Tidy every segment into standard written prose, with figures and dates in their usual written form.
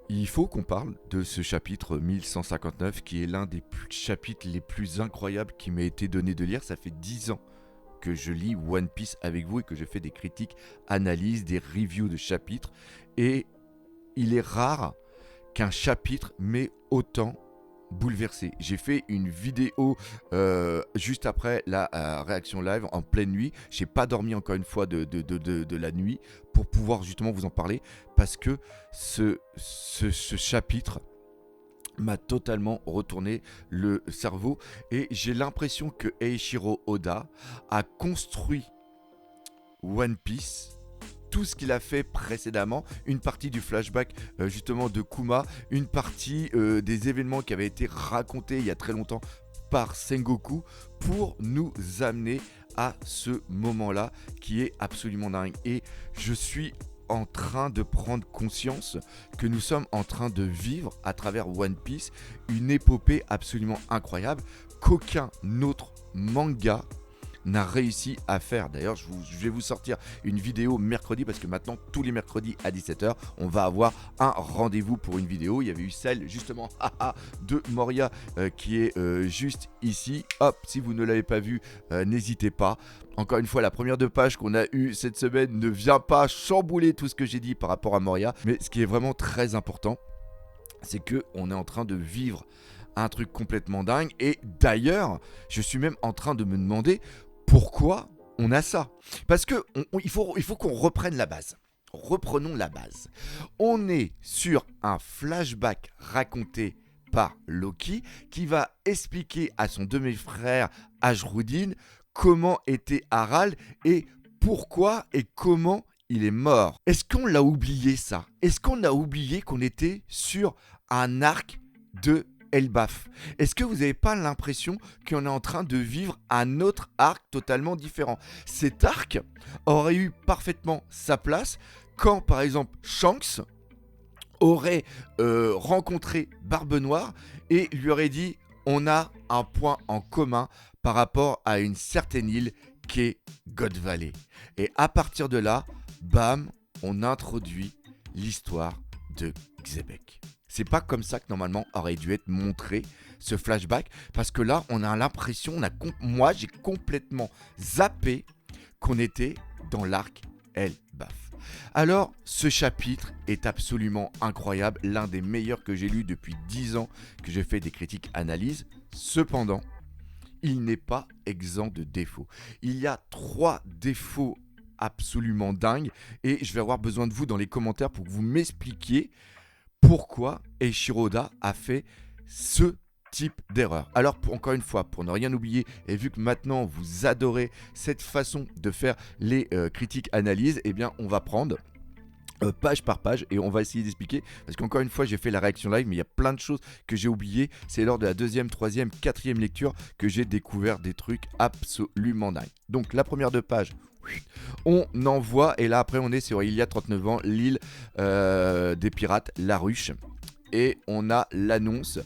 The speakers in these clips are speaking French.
Il faut qu'on parle de ce chapitre 1159 qui est l'un des chapitres les plus incroyables qui m'a été donné de lire. Ça fait 10 ans que je lis One Piece avec vous et que je fais des critiques, analyses, des reviews de chapitres. Et il est rare qu'un chapitre m'ait autant bouleversé. J'ai fait une vidéo juste après la réaction live en pleine nuit. J'ai pas dormi encore une fois de la nuit pour pouvoir justement vous en parler parce que ce chapitre m'a totalement retourné le cerveau et j'ai l'impression que Eiichiro Oda a construit One Piece, tout ce qu'il a fait précédemment, une partie du flashback justement de Kuma, une partie des événements qui avaient été racontés il y a très longtemps par Sengoku pour nous amener à ce moment-là qui est absolument dingue. Et je suis en train de prendre conscience que nous sommes en train de vivre à travers One Piece une épopée absolument incroyable qu'aucun autre manga n'a réussi à faire. D'ailleurs, je vais vous sortir une vidéo mercredi parce que maintenant, tous les mercredis à 17h, on va avoir un rendez-vous pour une vidéo. Il y avait eu celle justement de Moria qui est juste ici. Hop, si vous ne l'avez pas vue, n'hésitez pas. Encore une fois, la première de page qu'on a eue cette semaine ne vient pas chambouler tout ce que j'ai dit par rapport à Moria. Mais ce qui est vraiment très important, c'est qu'on est en train de vivre un truc complètement dingue. Et d'ailleurs, je suis même en train de me demander pourquoi on a ça. Parce que il faut qu'on reprenne la base. Reprenons la base. On est sur un flashback raconté par Loki qui va expliquer à son demi-frère Ajrudin comment était Harald et pourquoi et comment il est mort. Est-ce qu'on l'a oublié ça? Est-ce qu'on a oublié qu'on était sur un arc de Elbaf? Est-ce que vous n'avez pas l'impression qu'on est en train de vivre un autre arc totalement différent? Cet arc aurait eu parfaitement sa place quand, par exemple, Shanks aurait rencontré Barbe Noire et lui aurait dit on a un point en commun par rapport à une certaine île qui est God Valley. Et à partir de là, bam, on introduit l'histoire de Xebec. C'est pas comme ça que normalement aurait dû être montré ce flashback parce que là, on a l'impression, moi j'ai complètement zappé qu'on était dans l'arc Elbaf. Alors, ce chapitre est absolument incroyable, l'un des meilleurs que j'ai lu depuis 10 ans que j'ai fait des critiques analyses. Cependant, il n'est pas exempt de défauts. Il y a 3 défauts absolument dingues et je vais avoir besoin de vous dans les commentaires pour que vous m'expliquiez pourquoi Eiichiro Oda a fait ce type d'erreur. Alors encore une fois, pour ne rien oublier, et vu que maintenant vous adorez cette façon de faire les critiques analyses, eh bien on va prendre page par page et on va essayer d'expliquer parce qu'encore une fois j'ai fait la réaction live mais il y a plein de choses que j'ai oubliées. C'est lors de la deuxième, troisième, quatrième lecture que j'ai découvert des trucs absolument dingues. Donc la première de page, on envoie et là après on est sur il y a 39 ans, l'île des pirates, la ruche. Et on a l'annonce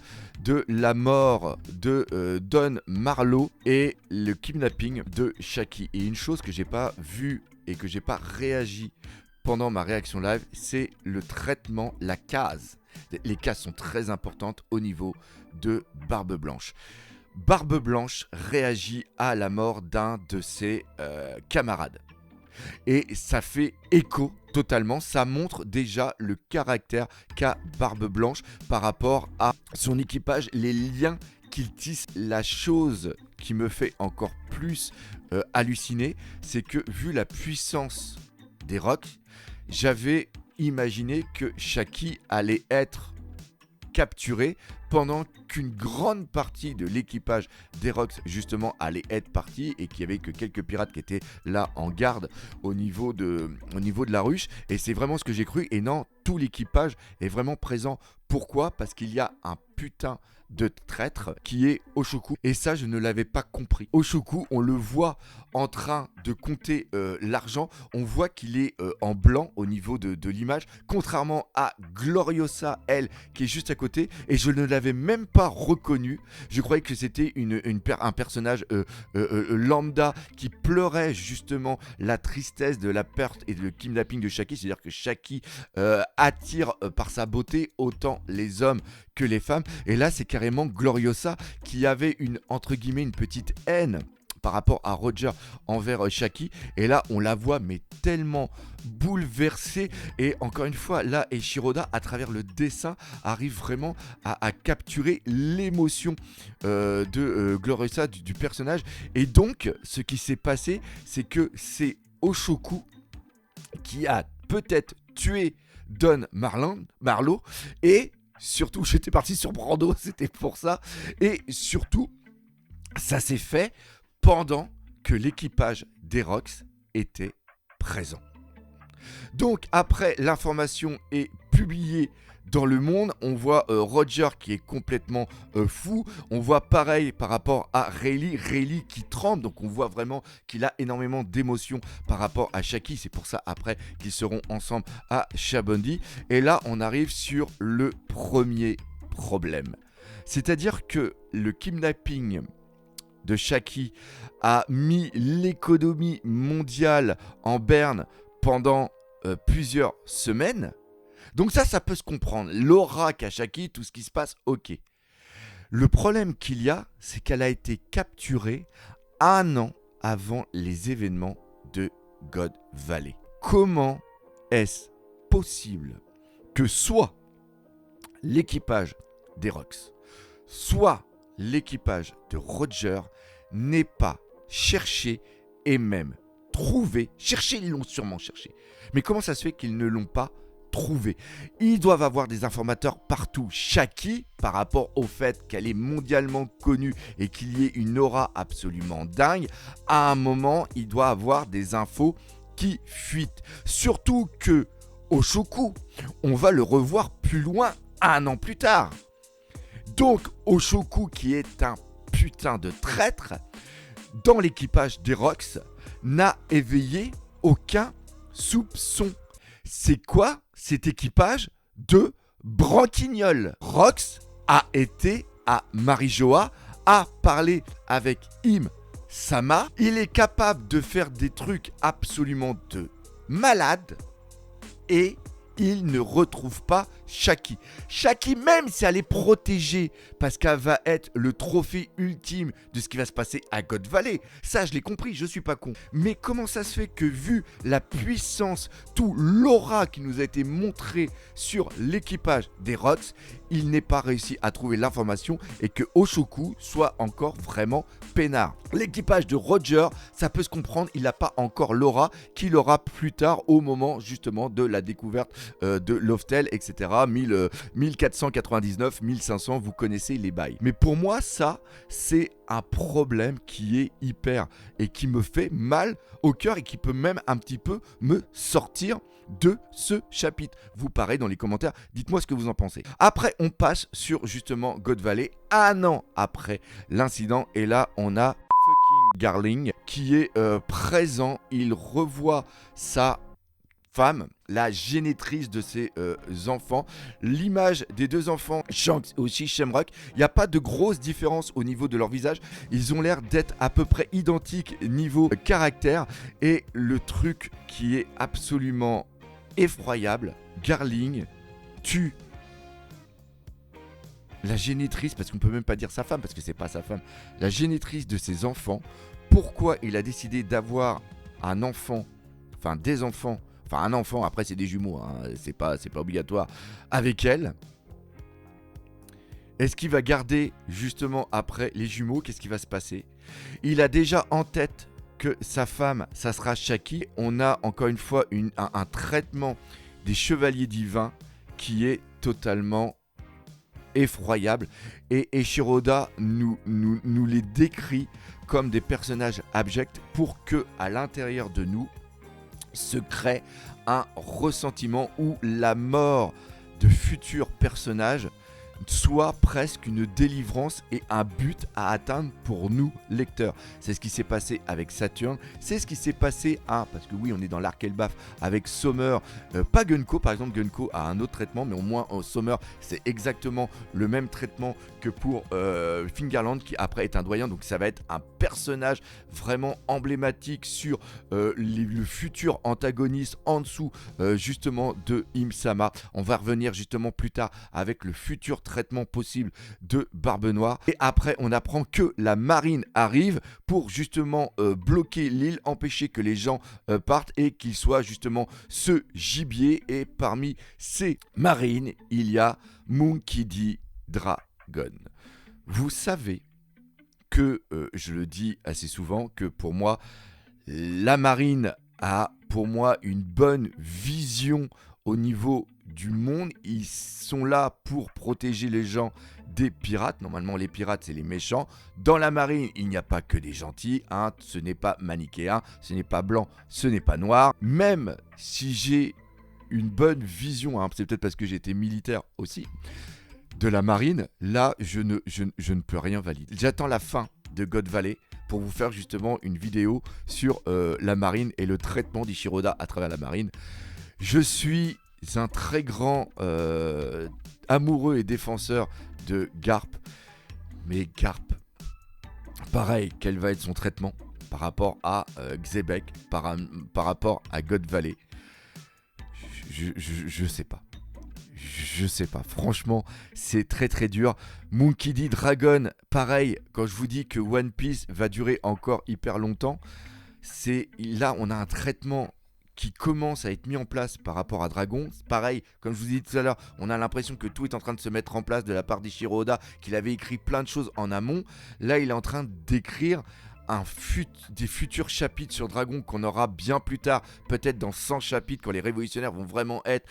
de la mort de Don Marlowe et le kidnapping de Shaki. Et une chose que j'ai pas vue et que j'ai pas réagi pendant ma réaction live, c'est le traitement, la case. Les cases sont très importantes au niveau de Barbe Blanche. Barbe Blanche réagit à la mort d'un de ses camarades. Et ça fait écho totalement, ça montre déjà le caractère qu'a Barbe Blanche par rapport à son équipage, les liens qu'il tisse. La chose qui me fait encore plus halluciner, c'est que vu la puissance des Rocks, j'avais imaginé que Shaki allait être capturé pendant qu'une grande partie de l'équipage des Rocks justement allait être parti et qu'il n'y avait que quelques pirates qui étaient là en garde au niveau de la ruche. Et c'est vraiment ce que j'ai cru. Et non, tout l'équipage est vraiment présent. Pourquoi? Parce qu'il y a un putain de traître qui est Oshoku. Et ça, je ne l'avais pas compris. Oshoku, on le voit en train de compter l'argent. On voit qu'il est en blanc au niveau de l'image, contrairement à Gloriosa, elle, qui est juste à côté. Et je ne l'avais l'avais même pas reconnu. Je croyais que c'était un personnage lambda qui pleurait justement la tristesse de la perte et le kidnapping de Shaki. C'est-à-dire que Shaki attire par sa beauté autant les hommes que les femmes. Et là, c'est carrément Gloriosa qui avait entre guillemets, une petite haine par rapport à Roger envers Shaki. Et là, on la voit mais tellement bouleversée. Et encore une fois, là, Eiichiro-Oda, à travers le dessin, arrive vraiment à capturer l'émotion de Gloriosa, du personnage. Et donc, ce qui s'est passé, c'est que c'est Oshoku qui a peut-être tué Don Marlowe. Et surtout, j'étais parti sur Brando, c'était pour ça. Et surtout, ça s'est fait pendant que l'équipage d'Erox était présent. Donc après, l'information est publiée dans le monde. On voit Roger qui est complètement fou. On voit pareil par rapport à Rayleigh qui tremble. Donc on voit vraiment qu'il a énormément d'émotions par rapport à Shaki. C'est pour ça après qu'ils seront ensemble à Shabondi. Et là, on arrive sur le premier problème. C'est-à-dire que le kidnapping de Shaki a mis l'économie mondiale en berne pendant plusieurs semaines. Donc ça peut se comprendre. L'aura qu'a Shaki, tout ce qui se passe, ok. Le problème qu'il y a, c'est qu'elle a été capturée 1 an avant les événements de God Valley. Comment est-ce possible que soit l'équipage d'Erox, soit l'équipage de Roger n'ait pas cherché et même trouvé, ils l'ont sûrement cherché, mais comment ça se fait qu'ils ne l'ont pas trouvé? Ils doivent avoir des informateurs partout. Shaki, par rapport au fait qu'elle est mondialement connue et qu'il y ait une aura absolument dingue, à un moment, il doit avoir des infos qui fuitent. Surtout que Oshoku, on va le revoir plus loin 1 an plus tard. Donc Oshoku, qui est un putain de traître, dans l'équipage d'Erox, n'a éveillé aucun soupçon. C'est quoi cet équipage de branquignoles? Rox a été à Marijoa, a parlé avec Im-sama. Il est capable de faire des trucs absolument de malade et il ne retrouve pas Shaki. Shaki, même si elle est protégée, parce qu'elle va être le trophée ultime de ce qui va se passer à God Valley. Ça, je l'ai compris, je suis pas con. Mais comment ça se fait que, vu la puissance, tout l'aura qui nous a été montré sur l'équipage des Rox, il n'ait pas réussi à trouver l'information et que Oshoku soit encore vraiment peinard. L'équipage de Roger, ça peut se comprendre, il n'a pas encore l'aura qu'il aura plus tard au moment justement de la découverte de Loftel, etc. 1499, 1500, vous connaissez les bails. Mais pour moi, ça, c'est un problème qui est hyper et qui me fait mal au cœur et qui peut même un petit peu me sortir de ce chapitre. Vous pareil dans les commentaires, dites-moi ce que vous en pensez. Après, on passe sur justement God Valley, 1 an après l'incident, et là, on a fucking Garling qui est présent. Il revoit sa femme, la génitrice de ses enfants. L'image des 2 enfants, Shanks et aussi Shamrock, il n'y a pas de grosse différence au niveau de leur visage. Ils ont l'air d'être à peu près identiques niveau caractère. Et le truc qui est absolument effroyable, Garling tue la génitrice, parce qu'on peut même pas dire sa femme, parce que c'est pas sa femme, la génitrice de ses enfants. Pourquoi il a décidé d'avoir un enfant, enfin des enfants, enfin un enfant, après c'est des jumeaux, hein, c'est pas obligatoire, avec elle? Est-ce qu'il va garder justement après les jumeaux? Qu'est-ce qui va se passer? Il a déjà en tête que sa femme, ça sera Shaki. On a encore une fois un traitement des chevaliers divins qui est totalement effroyable. Et Eiichiro-Oda nous les décrit comme des personnages abjects pour que à l'intérieur de nous se crée un ressentiment où la mort de futurs personnages soit presque une délivrance et un but à atteindre pour nous lecteurs. C'est ce qui s'est passé avec Saturn, c'est ce qui s'est passé parce que oui, on est dans l'arc Elbaf avec Sommer, pas Gunko, par exemple Gunko a un autre traitement, mais au moins Sommer c'est exactement le même traitement que pour Fingerland, qui après est un doyen, donc ça va être un personnage vraiment emblématique sur le futur antagoniste en dessous justement de Im-sama. On va revenir justement plus tard avec le futur traitement possible de Barbe Noire. Et après, on apprend que la marine arrive pour justement bloquer l'île, empêcher que les gens partent et qu'ils soient justement ce gibier. Et parmi ces marines, il y a Monkey D. Dragon. Vous savez que, je le dis assez souvent, que pour moi, la marine a pour moi une bonne vision au niveau du monde. Ils sont là pour protéger les gens des pirates. Normalement, les pirates, c'est les méchants. Dans la marine, il n'y a pas que des gentils. Ce n'est pas manichéen, ce n'est pas blanc, ce n'est pas noir. Même si j'ai une bonne vision, c'est peut-être parce que j'étais militaire aussi, de la marine, là, je ne peux rien valider. J'attends la fin de God Valley pour vous faire justement une vidéo sur la marine et le traitement d'Ishiroda à travers la marine. Je suis un très grand amoureux et défenseur de Garp, mais Garp, pareil, quel va être son traitement par rapport à Xebec, par rapport à God Valley, je sais pas. Je sais pas, franchement, c'est très très dur. Monkey D. Dragon, pareil, quand je vous dis que One Piece va durer encore hyper longtemps, là on a un traitement qui commence à être mis en place par rapport à Dragon. Pareil, comme je vous ai dit tout à l'heure, on a l'impression que tout est en train de se mettre en place de la part d'Ichiro Oda, qu'il avait écrit plein de choses en amont. Là, il est en train d'écrire des futurs chapitres sur Dragon qu'on aura bien plus tard, peut-être dans 100 chapitres, quand les révolutionnaires vont vraiment être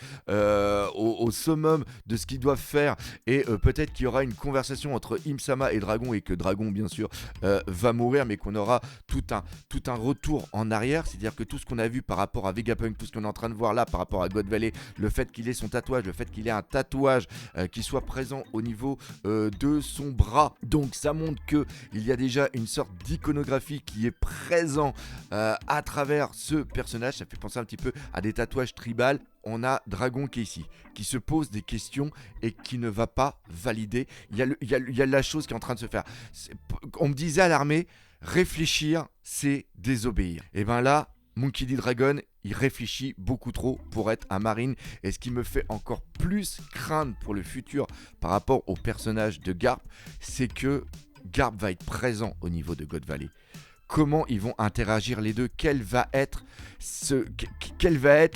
au summum de ce qu'ils doivent faire, et peut-être qu'il y aura une conversation entre Im-sama et Dragon, et que Dragon bien sûr va mourir, mais qu'on aura tout un retour en arrière. C'est-à-dire que tout ce qu'on a vu par rapport à Vegapunk, tout ce qu'on est en train de voir là par rapport à God Valley, le fait qu'il ait son tatouage, le fait qu'il ait un tatouage qui soit présent au niveau de son bras, donc ça montre qu'il y a déjà une sorte d'iconographie qui est présent à travers ce personnage. Ça fait penser un petit peu à des tatouages tribales. On a Dragon qui est ici, qui se pose des questions et qui ne va pas valider. Il y a la chose qui est en train de se faire. On me disait à l'armée, réfléchir, c'est désobéir. Et bien là, Monkey D. Dragon, il réfléchit beaucoup trop pour être un marine. Et ce qui me fait encore plus craindre pour le futur par rapport au personnage de Garp, c'est que Garp va être présent au niveau de God Valley. Comment ils vont interagir les deux? Quelle va être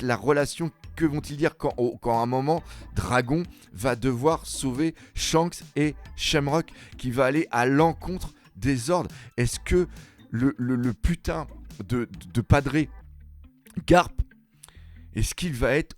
la relation? Que vont-ils dire quand à un moment Dragon va devoir sauver Shanks et Shamrock, qui va aller à l'encontre des ordres? Est-ce que le putain de padré Garp, est-ce qu'il va être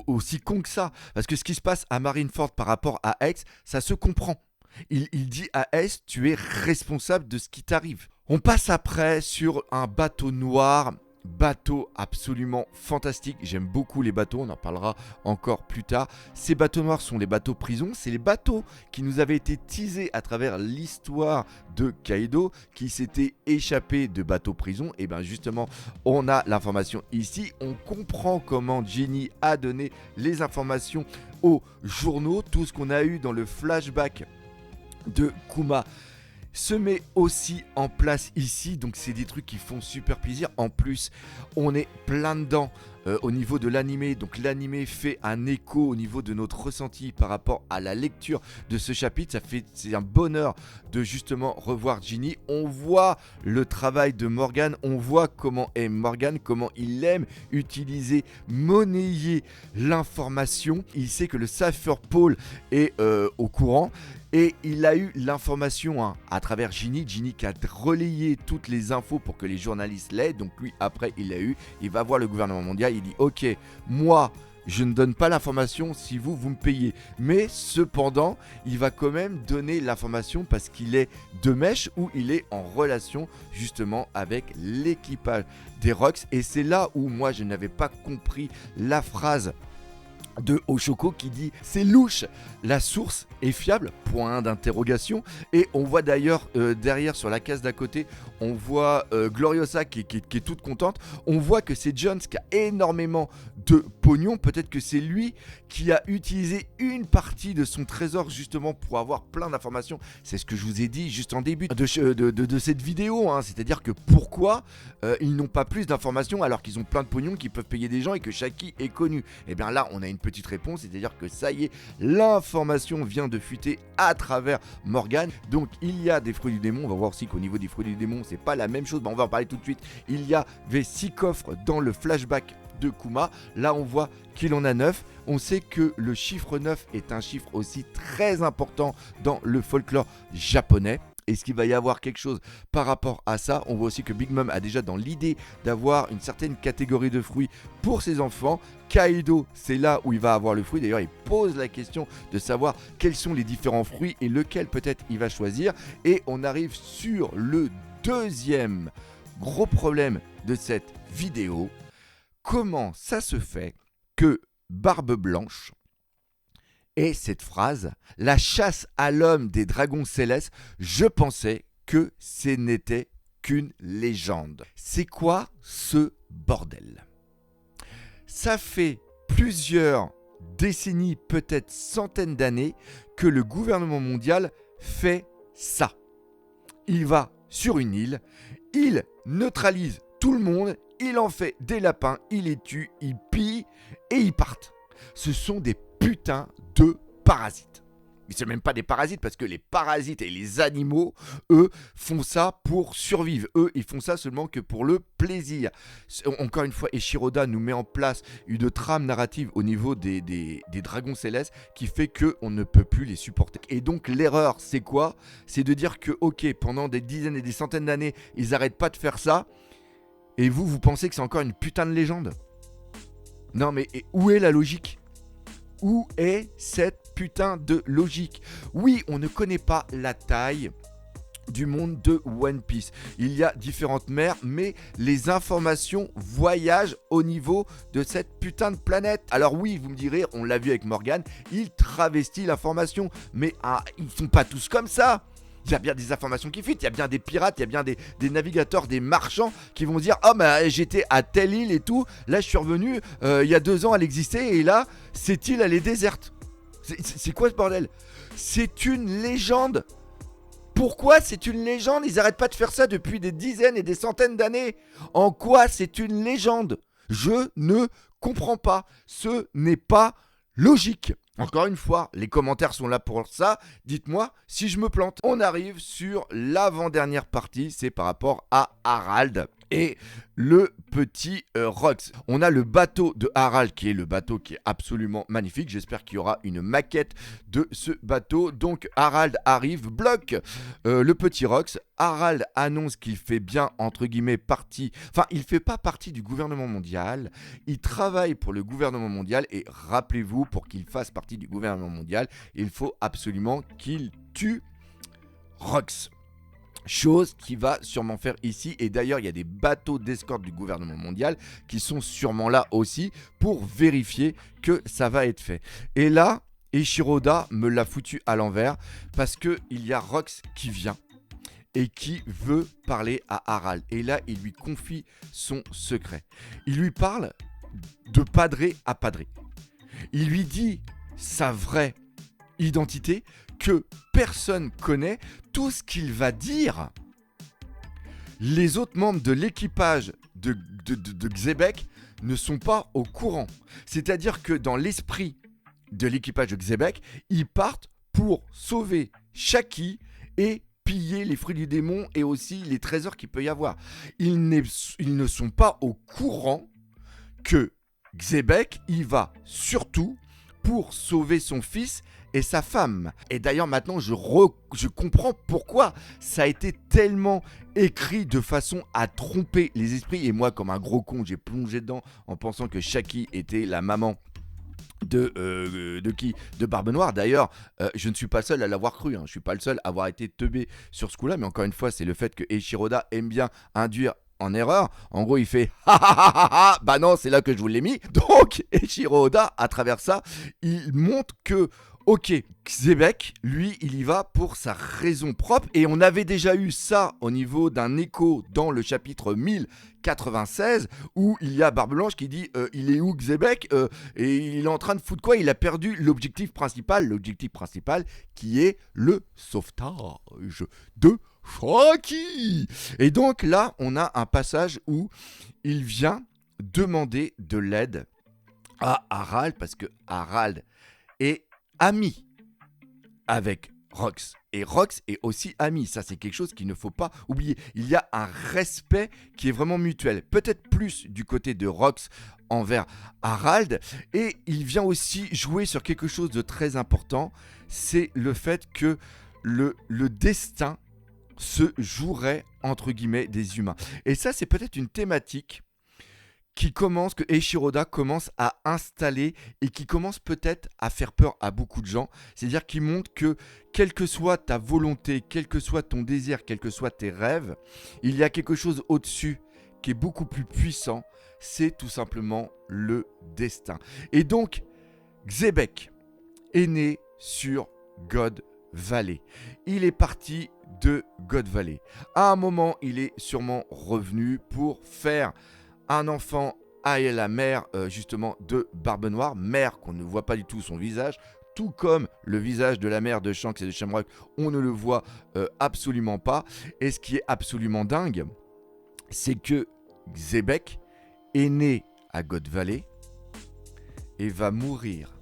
aussi con que ça? Parce que ce qui se passe à Marineford par rapport à Aix, ça se comprend. Il dit à S, tu es responsable de ce qui t'arrive. On passe après sur un bateau noir, bateau absolument fantastique. J'aime beaucoup les bateaux, on en parlera encore plus tard. Ces bateaux noirs sont les bateaux prisons, c'est les bateaux qui nous avaient été teasés à travers l'histoire de Kaido, qui s'était échappé de bateau prison. Et bien justement, on a l'information ici, on comprend comment Jenny a donné les informations aux journaux, tout ce qu'on a eu dans le flashback de Kuma se met aussi en place ici, donc c'est des trucs qui font super plaisir. En plus, on est plein dedans au niveau de l'animé, donc l'animé fait un écho au niveau de notre ressenti par rapport à la lecture de ce chapitre. C'est un bonheur de justement revoir Ginny. On voit le travail de Morgan, on voit comment est Morgan, comment il aime utiliser, monnayer l'information. Il sait que le Cypher Pole est au courant. Et il a eu l'information à travers Ginny qui a relayé toutes les infos pour que les journalistes l'aient. Donc lui, après, il l'a eu. Il va voir le gouvernement mondial. Il dit, ok, moi, je ne donne pas l'information si vous me payez. Mais cependant, il va quand même donner l'information parce qu'il est de mèche ou il est en relation justement avec l'équipage des Rocks. Et c'est là où moi, je n'avais pas compris la phrase de Oshoko qui dit c'est louche, la source est fiable, point d'interrogation. Et on voit d'ailleurs derrière sur la case d'à côté, on voit Gloriosa qui est toute contente. On voit que c'est Jones qui a énormément de pognon, peut-être que c'est lui qui a utilisé une partie de son trésor justement pour avoir plein d'informations. C'est ce que je vous ai dit juste en début de cette vidéo, hein. C'est-à-dire que pourquoi ils n'ont pas plus d'informations alors qu'ils ont plein de pognon, qu'ils peuvent payer des gens et que Shaki est connu. Et bien là on a une petite réponse, c'est-à-dire que ça y est, l'information vient de fuiter à travers Morgane. Donc il y a des fruits du démon, on va voir aussi qu'au niveau des fruits du démon c'est pas la même chose, on va en parler tout de suite. Il y avait 6 coffres dans le flashback de Kuma, là on voit qu'il en a 9. On sait que le chiffre 9 est un chiffre aussi très important dans le folklore japonais. Est-ce qu'il va y avoir quelque chose par rapport à ça? On voit aussi que Big Mom a déjà dans l'idée d'avoir une certaine catégorie de fruits pour ses enfants. Kaido, c'est là où il va avoir le fruit. D'ailleurs, il pose la question de savoir quels sont les différents fruits et lequel peut-être il va choisir. Et on arrive sur le deuxième gros problème de cette vidéo. Comment ça se fait que Barbe Blanche ait cette phrase « La chasse à l'homme des dragons célestes, je pensais que ce n'était qu'une légende. » C'est quoi ce bordel? Ça fait plusieurs décennies, peut-être centaines d'années, que le gouvernement mondial fait ça. Il va sur une île, il neutralise tout le monde, il en fait des lapins, il les tue, il pille et ils partent. Ce sont des putains de parasites. Mais c'est même pas des parasites parce que les parasites et les animaux, eux, font ça pour survivre. Eux, ils font ça seulement que pour le plaisir. Encore une fois, Eiichiro-Oda nous met en place une trame narrative au niveau des dragons célestes qui fait qu'on ne peut plus les supporter. Et donc l'erreur, c'est quoi? C'est de dire que, ok, pendant des dizaines et des centaines d'années, ils n'arrêtent pas de faire ça. Et vous pensez que c'est encore une putain de légende? Non mais où est la logique? Où est cette putain de logique? Oui, on ne connaît pas la taille du monde de One Piece. Il y a différentes mers, mais les informations voyagent au niveau de cette putain de planète. Alors oui, vous me direz, on l'a vu avec Morgane, il travestit l'information, mais ils ne sont pas tous comme ça. Il y a bien des informations qui fuitent, il y a bien des pirates, il y a bien des navigateurs, des marchands qui vont dire « Oh bah j'étais à telle île et tout, là je suis revenu, il y a 2 ans elle existait et là cette île elle est déserte. » C'est quoi ce bordel? C'est une légende. Pourquoi c'est une légende? Ils arrêtent pas de faire ça depuis des dizaines et des centaines d'années. En quoi c'est une légende? Je ne comprends pas. Ce n'est pas logique. Encore une fois, les commentaires sont là pour ça. Dites-moi si je me plante. On arrive sur l'avant-dernière partie, c'est par rapport à Harald et le petit Rox. On a le bateau de Harald qui est le bateau qui est absolument magnifique. J'espère qu'il y aura une maquette de ce bateau. Donc Harald arrive, bloque le petit Rox. Harald annonce qu'il fait bien entre guillemets partie, enfin il fait pas partie du gouvernement mondial. Il travaille pour le gouvernement mondial et rappelez-vous, pour qu'il fasse partie du gouvernement mondial, il faut absolument qu'il tue Rox. Chose qui va sûrement faire ici, et d'ailleurs il y a des bateaux d'escorte du gouvernement mondial qui sont sûrement là aussi pour vérifier que ça va être fait. Et là, Eiichiro-Oda me l'a foutu à l'envers parce qu'il y a Rox qui vient et qui veut parler à Harald. Et là, il lui confie son secret. Il lui parle de padré à padré. Il lui dit sa vraie identité que personne connaît. Tout ce qu'il va dire, les autres membres de l'équipage de Xebec ne sont pas au courant. C'est-à-dire que dans l'esprit de l'équipage de Xebec, ils partent pour sauver Shaki et piller les fruits du démon et aussi les trésors qu'il peut y avoir. Ils ne sont pas au courant que Xebec y va surtout pour sauver son fils et sa femme. Et d'ailleurs maintenant je comprends pourquoi ça a été tellement écrit de façon à tromper les esprits. Et moi comme un gros con j'ai plongé dedans en pensant que Shaki était la maman de qui? De Barbe Noire. D'ailleurs, je ne suis pas le seul à l'avoir cru, hein. Je ne suis pas le seul à avoir été teubé sur ce coup-là, mais encore une fois, c'est le fait que Eiichiro-Oda aime bien induire en erreur. En gros, il fait ha ha ha ha ha, bah non, c'est là que je vous l'ai mis. Donc, Eiichiro Oda, à travers ça, il montre que, ok, Xebec, lui, il y va pour sa raison propre. Et on avait déjà eu ça au niveau d'un écho dans le chapitre 1096, où il y a Barbe Blanche qui dit il est où Xebec et il est en train de foutre quoi? Il a perdu l'objectif principal qui est le sauvetage de Franky. Et donc là, on a un passage où il vient demander de l'aide à Harald, parce que Harald est ami avec Rox. Et Rox est aussi ami. Ça, c'est quelque chose qu'il ne faut pas oublier. Il y a un respect qui est vraiment mutuel. Peut-être plus du côté de Rox envers Harald. Et il vient aussi jouer sur quelque chose de très important. C'est le fait que le destin se jouerait entre guillemets des humains. Et ça, c'est peut-être une thématique que Eiichiro Oda commence à installer et qui commence peut-être à faire peur à beaucoup de gens. C'est-à-dire qu'il montre que quelle que soit ta volonté, quel que soit ton désir, quels que soient tes rêves, il y a quelque chose au-dessus qui est beaucoup plus puissant. C'est tout simplement le destin. Et donc, Xebec est né sur God Valley. Il est parti de God Valley. À un moment, il est sûrement revenu pour faire un enfant à la mère justement de Barbe Noire, mère qu'on ne voit pas du tout son visage, tout comme le visage de la mère de Shanks et de Shamrock, on ne le voit absolument pas. Et ce qui est absolument dingue, c'est que Xebec est né à God Valley et va mourir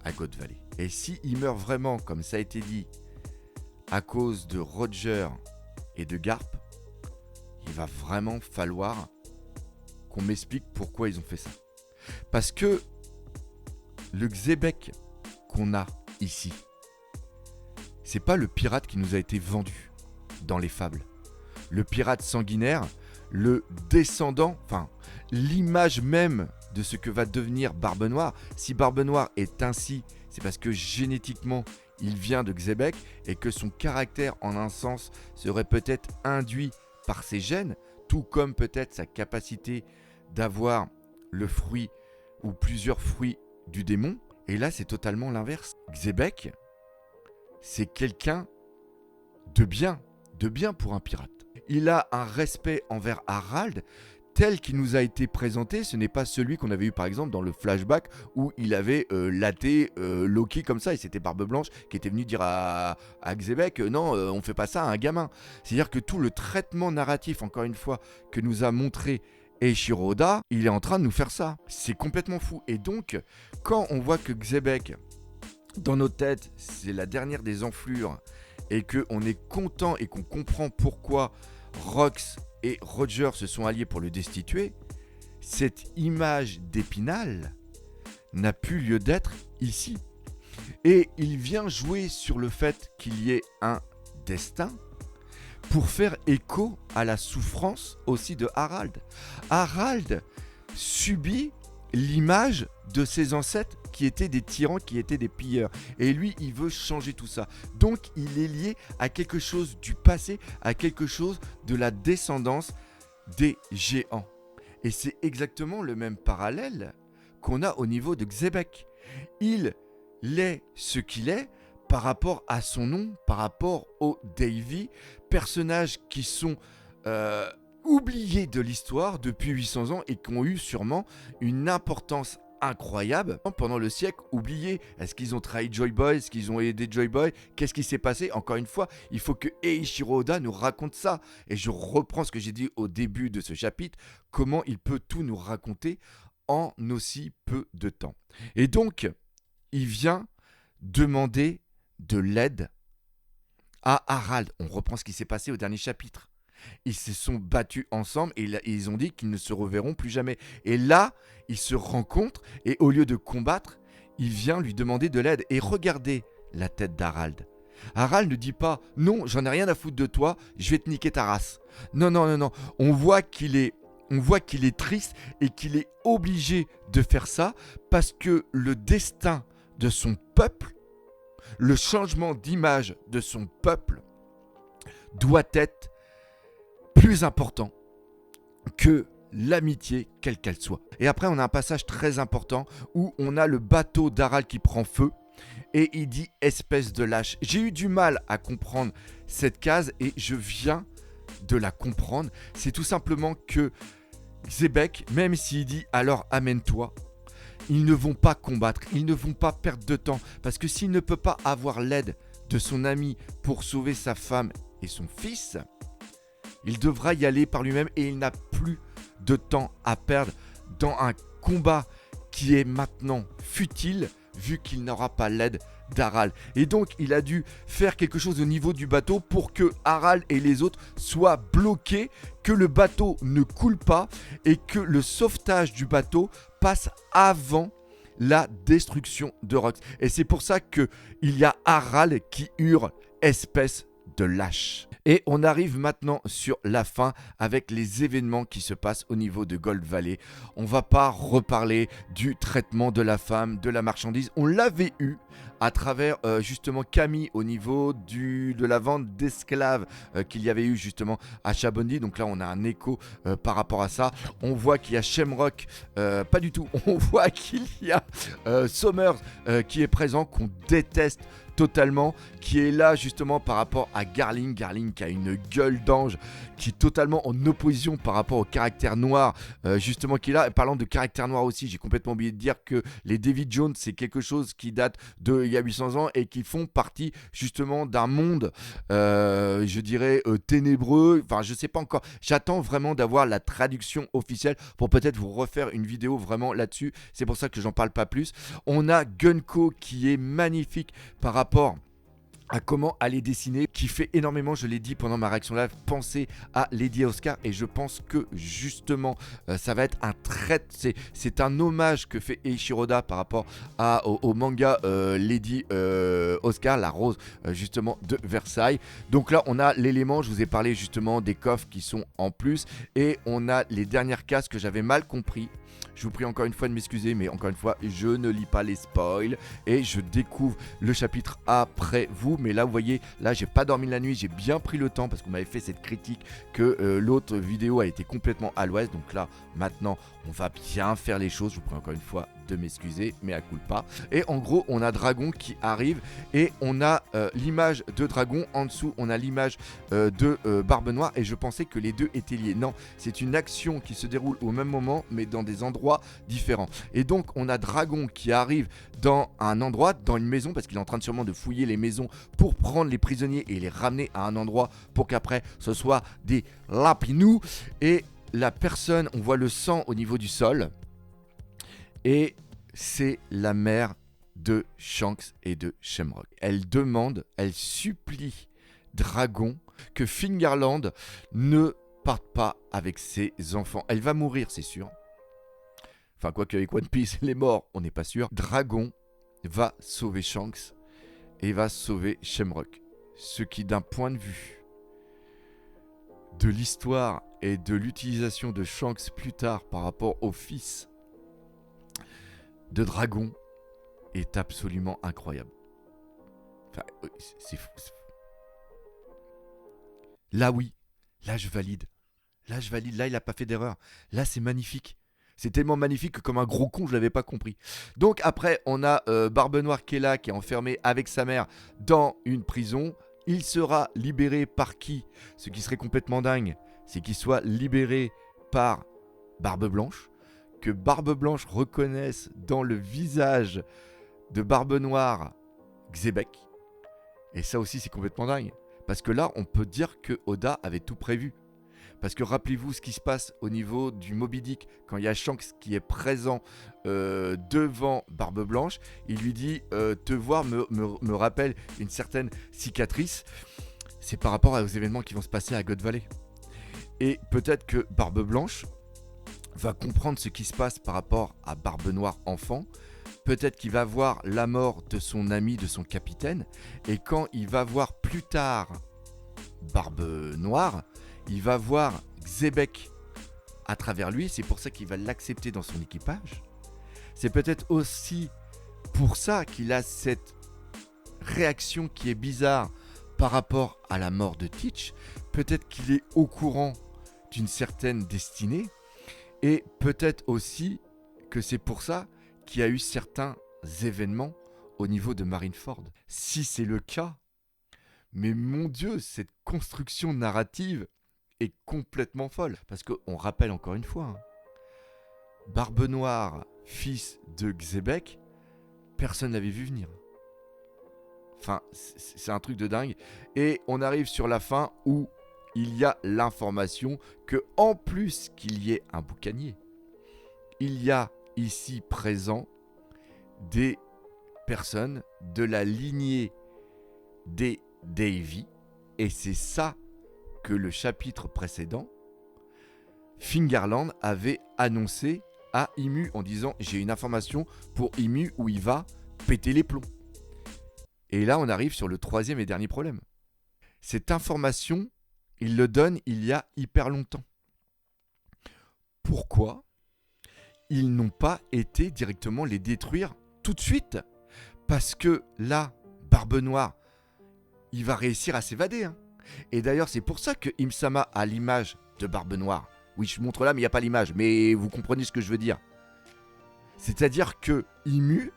à God Valley. Et s'il meurt vraiment, comme ça a été dit, à cause de Roger et de Garp, il va vraiment falloir qu'on m'explique pourquoi ils ont fait ça. Parce que le Xebec qu'on a ici, c'est pas le pirate qui nous a été vendu dans les fables. Le pirate sanguinaire, le descendant, enfin l'image même de ce que va devenir Barbe Noire. Si Barbe Noire est ainsi, c'est parce que génétiquement il vient de Xebec et que son caractère en un sens serait peut-être induit par ses gènes, tout comme peut-être sa capacité d'avoir le fruit ou plusieurs fruits du démon. Et là, c'est totalement l'inverse. Xebec, c'est quelqu'un de bien pour un pirate. Il a un respect envers Harald tel qu'il nous a été présenté. Ce n'est pas celui qu'on avait eu par exemple dans le flashback où il avait laté Loki comme ça et c'était Barbe Blanche qui était venu dire à Xebec non, on fait pas ça à un gamin. C'est-à-dire que tout le traitement narratif, encore une fois, que nous a montré Eiichiro Oda, il est en train de nous faire ça. C'est complètement fou. Et donc, quand on voit que Xebec, dans nos têtes, c'est la dernière des enflures, et qu'on est content et qu'on comprend pourquoi Rox et Roger se sont alliés pour le destituer, cette image d'Épinal n'a plus lieu d'être ici. Et il vient jouer sur le fait qu'il y ait un destin, pour faire écho à la souffrance aussi de Harald. Harald subit l'image de ses ancêtres qui étaient des tyrans, qui étaient des pilleurs. Et lui, il veut changer tout ça. Donc, il est lié à quelque chose du passé, à quelque chose de la descendance des géants. Et c'est exactement le même parallèle qu'on a au niveau de Xebec. Il est ce qu'il est par rapport à son nom, par rapport aux Davy, personnages qui sont oubliés de l'histoire depuis 800 ans et qui ont eu sûrement une importance incroyable pendant le siècle oublié. Est-ce qu'ils ont trahi Joy Boy? Est-ce qu'ils ont aidé Joy Boy? Qu'est-ce qui s'est passé? Encore une fois, il faut que Eiichiro Oda nous raconte ça. Et je reprends ce que j'ai dit au début de ce chapitre, comment il peut tout nous raconter en aussi peu de temps. Et donc, il vient demander de l'aide à Harald. On reprend ce qui s'est passé au dernier chapitre. Ils se sont battus ensemble et ils ont dit qu'ils ne se reverront plus jamais. Et là, ils se rencontrent et au lieu de combattre, il vient lui demander de l'aide. Et regardez la tête d'Harald. Harald ne dit pas « Non, j'en ai rien à foutre de toi, je vais te niquer ta race. » Non, non, non, non. On voit qu'il est triste et qu'il est obligé de faire ça parce que le destin de son peuple, le changement d'image de son peuple doit être plus important que l'amitié, quelle qu'elle soit. Et après, on a un passage très important où on a le bateau d'Harald qui prend feu et il dit « espèce de lâche ». J'ai eu du mal à comprendre cette case et je viens de la comprendre. C'est tout simplement que Xebec, même s'il dit « alors amène-toi », ils ne vont pas combattre, ils ne vont pas perdre de temps parce que s'il ne peut pas avoir l'aide de son ami pour sauver sa femme et son fils, il devra y aller par lui-même et il n'a plus de temps à perdre dans un combat qui est maintenant futile vu qu'il n'aura pas l'aide d'Harald. Et donc il a dû faire quelque chose au niveau du bateau pour que Harald et les autres soient bloqués, que le bateau ne coule pas et que le sauvetage du bateau passe avant la destruction de Rox. Et c'est pour ça qu'il y a Harald qui hurle « espèce de lâche ». Et on arrive maintenant sur la fin avec les événements qui se passent au niveau de Gold Valley. On va pas reparler du traitement de la femme, de la marchandise. On l'avait eu à travers justement Camille au niveau de la vente d'esclaves qu'il y avait eu justement à Chabondi. Donc là on a un écho par rapport à ça. On voit qu'il y a Shamrock, pas du tout. On voit qu'il y a Sommers qui est présent, qu'on déteste totalement, qui est là justement par rapport à Garling qui a une gueule d'ange, qui est totalement en opposition par rapport au caractère noir justement qu'il a. Et parlant de caractère noir aussi, j'ai complètement oublié de dire que les David Jones c'est quelque chose qui date d'il y a 800 ans et qui font partie justement d'un monde je dirais ténébreux, enfin je sais pas encore, j'attends vraiment d'avoir la traduction officielle pour peut-être vous refaire une vidéo vraiment là-dessus, c'est pour ça que j'en parle pas plus. On a Gunko qui est magnifique par rapport à comment aller dessiner, qui fait énormément, je l'ai dit pendant ma réaction live, penser à Lady Oscar, et je pense que justement ça va être un trait, c'est un hommage que fait Eiichiro Oda par rapport au manga Lady Oscar, la rose justement de Versailles. Donc là on a l'élément, je vous ai parlé justement des coffres qui sont en plus, et on a les dernières cases que j'avais mal compris. Je vous prie encore une fois de m'excuser, mais encore une fois, je ne lis pas les spoils et je découvre le chapitre après vous. Mais là, vous voyez, là, j'ai pas dormi la nuit, j'ai bien pris le temps parce que vous m'avez fait cette critique que l'autre vidéo a été complètement à l'ouest. Donc là, maintenant, on va bien faire les choses. Je vous prie encore une fois de m'excuser, mais à culpa. Et en gros, on a Dragon qui arrive et on a l'image de Dragon. En dessous, on a l'image de Barbe Noire et je pensais que les deux étaient liés. Non, c'est une action qui se déroule au même moment, mais dans des endroits différents. Et donc, on a Dragon qui arrive dans un endroit, dans une maison, parce qu'il est en train de sûrement de fouiller les maisons pour prendre les prisonniers et les ramener à un endroit pour qu'après, ce soit des lapinous. Et la personne, on voit le sang au niveau du sol. Et c'est la mère de Shanks et de Shamrock. Elle demande, elle supplie Dragon que Fingerland ne parte pas avec ses enfants. Elle va mourir, c'est sûr. Enfin, quoique avec One Piece, elle est morte, on n'est pas sûr. Dragon va sauver Shanks et va sauver Shamrock. Ce qui, d'un point de vue de l'histoire et de l'utilisation de Shanks plus tard par rapport au fils de Dragon, est absolument incroyable. Enfin, c'est fou. Là, oui. Là, je valide. Là, il n'a pas fait d'erreur. Là, c'est magnifique. C'est tellement magnifique que comme un gros con, je l'avais pas compris. Donc après, on a Barbe Noire qui est là, qui est enfermé avec sa mère dans une prison. Il sera libéré par qui? Ce qui serait complètement dingue, c'est qu'il soit libéré par Barbe Blanche. Que Barbe Blanche reconnaisse dans le visage de Barbe Noire Xebec. Et ça aussi, c'est complètement dingue. Parce que là, on peut dire que Oda avait tout prévu. Parce que rappelez-vous ce qui se passe au niveau du Moby Dick, quand il y a Shanks qui est présent devant Barbe Blanche, il lui dit te voir me rappelle une certaine cicatrice. C'est par rapport aux événements qui vont se passer à God Valley. Et peut-être que Barbe Blanche va comprendre ce qui se passe par rapport à Barbe Noire enfant. Peut-être qu'il va voir la mort de son ami, de son capitaine. Et quand il va voir plus tard Barbe Noire, il va voir Xebec à travers lui. C'est pour ça qu'il va l'accepter dans son équipage. C'est peut-être aussi pour ça qu'il a cette réaction qui est bizarre par rapport à la mort de Teach. Peut-être qu'il est au courant d'une certaine destinée. Et peut-être aussi que c'est pour ça qu'il y a eu certains événements au niveau de Marineford. Si c'est le cas, mais mon Dieu, cette construction narrative est complètement folle. Parce qu'on rappelle encore une fois, Barbe Noire, fils de Xebec, personne ne l'avait vu venir. Enfin, c'est un truc de dingue. Et on arrive sur la fin où il y a l'information que, en plus qu'il y ait un boucanier, il y a ici présent des personnes de la lignée des Davy. Et c'est ça que le chapitre précédent, Fingerland avait annoncé à Imu en disant « J'ai une information pour Imu où il va péter les plombs ». Et là, on arrive sur le troisième et dernier problème. Cette information, il le donne il y a hyper longtemps. Pourquoi ils n'ont pas été directement les détruire tout de suite? Parce que là, Barbe Noire, il va réussir à s'évader. Et d'ailleurs, c'est pour ça que Im-sama a l'image de Barbe Noire. Oui, je montre là, mais il n'y a pas l'image. Mais vous comprenez ce que je veux dire. C'est-à-dire que Imu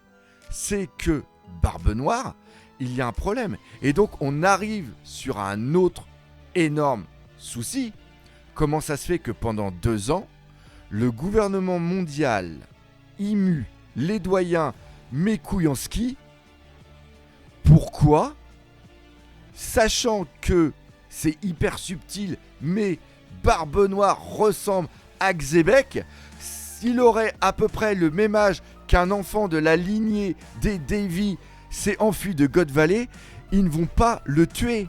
sait que Barbe Noire, il y a un problème. Et donc, on arrive sur un autre énorme souci. Comment ça se fait que pendant 2 ans, le gouvernement mondial, Imu, les doyens, met couilles en ski? Pourquoi, sachant que c'est hyper subtil, mais Barbe Noire ressemble à Xebec, s'il aurait à peu près le même âge qu'un enfant de la lignée des Davy s'est enfui de God Valley, ils ne vont pas le tuer.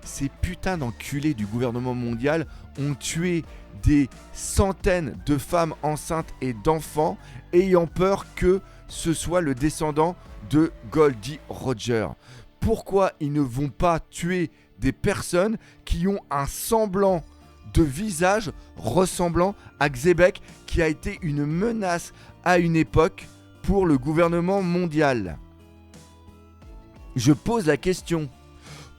Ces putains d'enculés du gouvernement mondial ont tué des centaines de femmes enceintes et d'enfants ayant peur que ce soit le descendant de Goldie Roger. Pourquoi ils ne vont pas tuer des personnes qui ont un semblant de visage ressemblant à Xebec, qui a été une menace à une époque pour le gouvernement mondial? Je pose la question.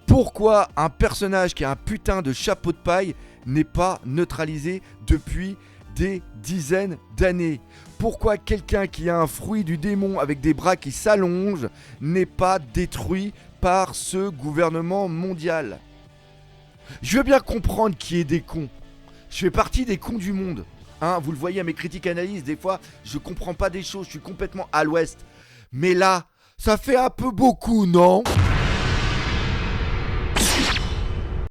Pourquoi un personnage qui a un putain de chapeau de paille n'est pas neutralisé depuis des dizaines d'années? Pourquoi quelqu'un qui a un fruit du démon avec des bras qui s'allongent n'est pas détruit par ce gouvernement mondial? Je veux bien comprendre qu'il y ait des cons. Je fais partie des cons du monde. Vous le voyez à mes critiques analyses, des fois, je comprends pas des choses, je suis complètement à l'ouest. Mais là, ça fait un peu beaucoup, non ?